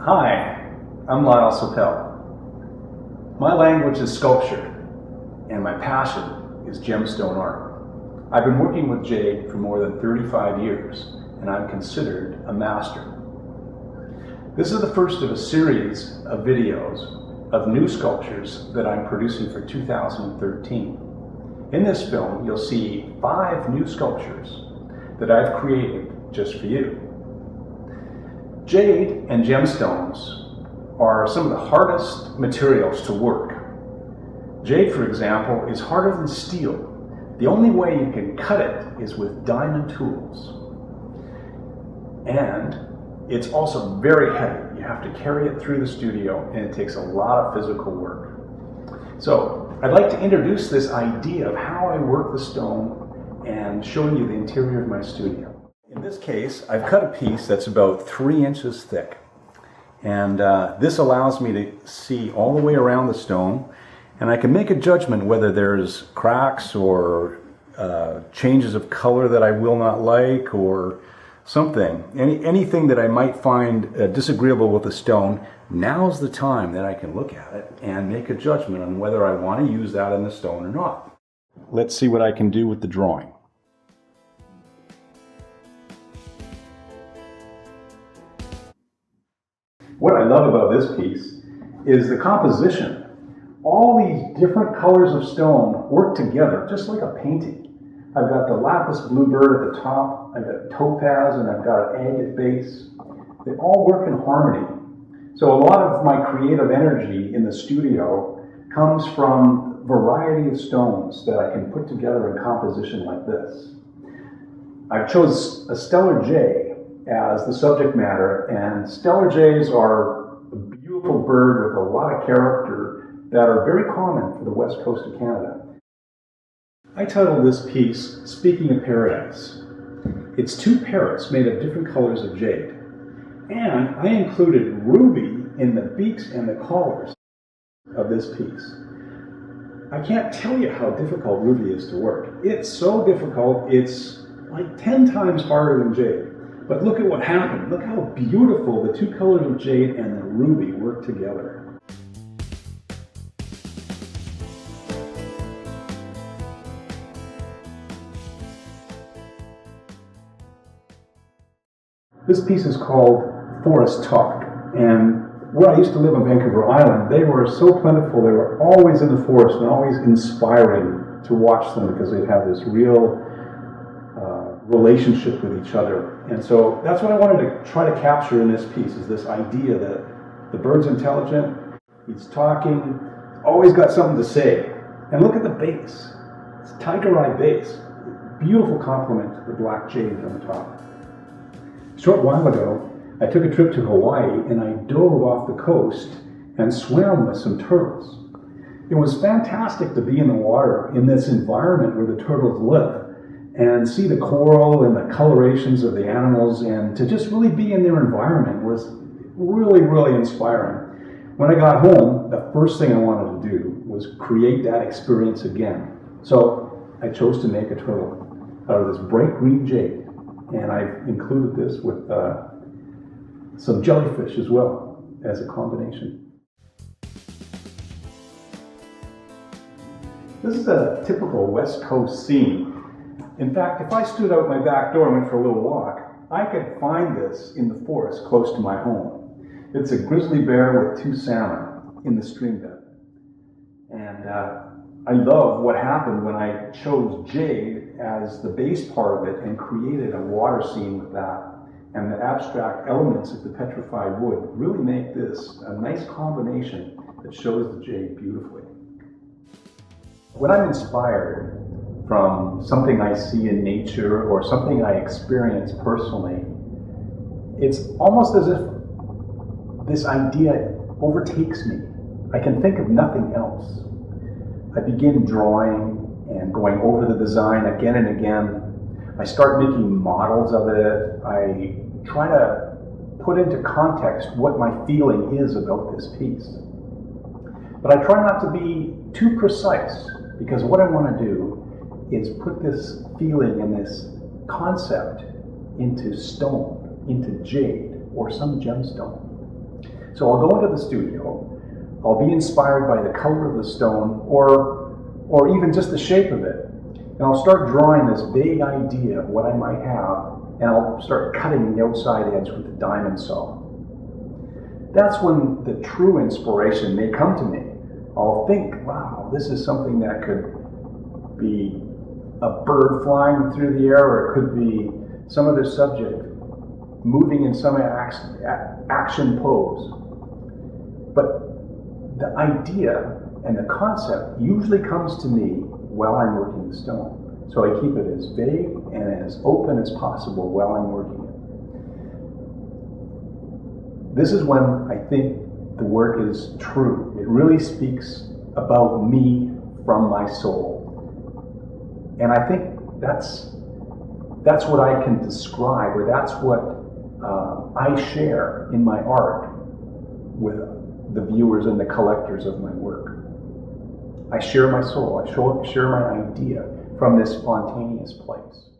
Hi, I'm Lyle Sopel. My language is sculpture, and my passion is gemstone art. I've been working with jade for more than 35 years, and I'm considered a master. This is the first of a series of videos of new sculptures that I'm producing for 2013. In this film, you'll see 5 new sculptures that I've created just for you. Jade and gemstones are some of the hardest materials to work. Jade, for example, is harder than steel. The only way you can cut it is with diamond tools. And it's also very heavy. You have to carry it through the studio, and it takes a lot of physical work. So I'd like to introduce this idea of how I work the stone and showing you the interior of my studio. In this case, I've cut a piece that's about 3 inches thick. And this allows me to see all the way around the stone, and I can make a judgment whether there's cracks or changes of color that I will not like, or something. Anything that I might find disagreeable with the stone, now's the time that I can look at it and make a judgment on whether I want to use that in the stone or not. Let's see what I can do with the drawing. What I love about this piece is the composition. All these different colors of stone work together just like a painting. I've got the lapis bluebird at the top, I've got topaz, and I've got an agate base. They all work in harmony. So a lot of my creative energy in the studio comes from a variety of stones that I can put together in composition like this. I chose a stellar jay as the subject matter, and stellar jays are a beautiful bird with a lot of character that are very common for the west coast of Canada. I titled this piece, Speaking of Paradise. It's 2 parrots made of different colors of jade, and I included ruby in the beaks and the collars of this piece. I can't tell you how difficult ruby is to work. It's so difficult, it's like 10 times harder than jade. But look at what happened. Look how beautiful the 2 colors of jade and the ruby work together. This piece is called Forest Talk, and where I used to live on Vancouver Island, they were so plentiful. They were always in the forest and always inspiring to watch them because they'd have this real relationship with each other. And so that's what I wanted to try to capture in this piece, is this idea that the bird's intelligent, he's talking, always got something to say. And look at the base. It's tiger eye base. Beautiful complement to the black jade on the top. A short while ago, I took a trip to Hawaii and I dove off the coast and swam with some turtles. It was fantastic to be in the water in this environment where the turtles live, and see the coral and the colorations of the animals, and to just really be in their environment was really, really inspiring. When I got home, the first thing I wanted to do was create that experience again. So I chose to make a turtle out of this bright green jade, and I've included this with some jellyfish as well as a combination. This is a typical West Coast scene. In fact, if I stood out my back door and went for a little walk, I could find this in the forest close to my home. It's a grizzly bear with 2 salmon in the stream bed. And I love what happened when I chose jade as the base part of it and created a water scene with that. And the abstract elements of the petrified wood really make this a nice combination that shows the jade beautifully. When I'm inspired from something I see in nature or something I experience personally, it's almost as if this idea overtakes me. I can think of nothing else. I begin drawing and going over the design again and again. I start making models of it. I try to put into context what my feeling is about this piece. But I try not to be too precise, because what I want to do is put this feeling and this concept into stone, into jade or some gemstone. So I'll go into the studio, I'll be inspired by the color of the stone or even just the shape of it. And I'll start drawing this vague idea of what I might have, and I'll start cutting the outside edge with a diamond saw. That's when the true inspiration may come to me. I'll think, wow, this is something that could be a bird flying through the air, or it could be some other subject moving in some action pose. But the idea and the concept usually comes to me while I'm working the stone. So I keep it as vague and as open as possible while I'm working it. This is when I think the work is true. It really speaks about me from my soul. And I think that's what I can describe, or that's what I share in my art with the viewers and the collectors of my work. I share my soul, I share my idea from this spontaneous place.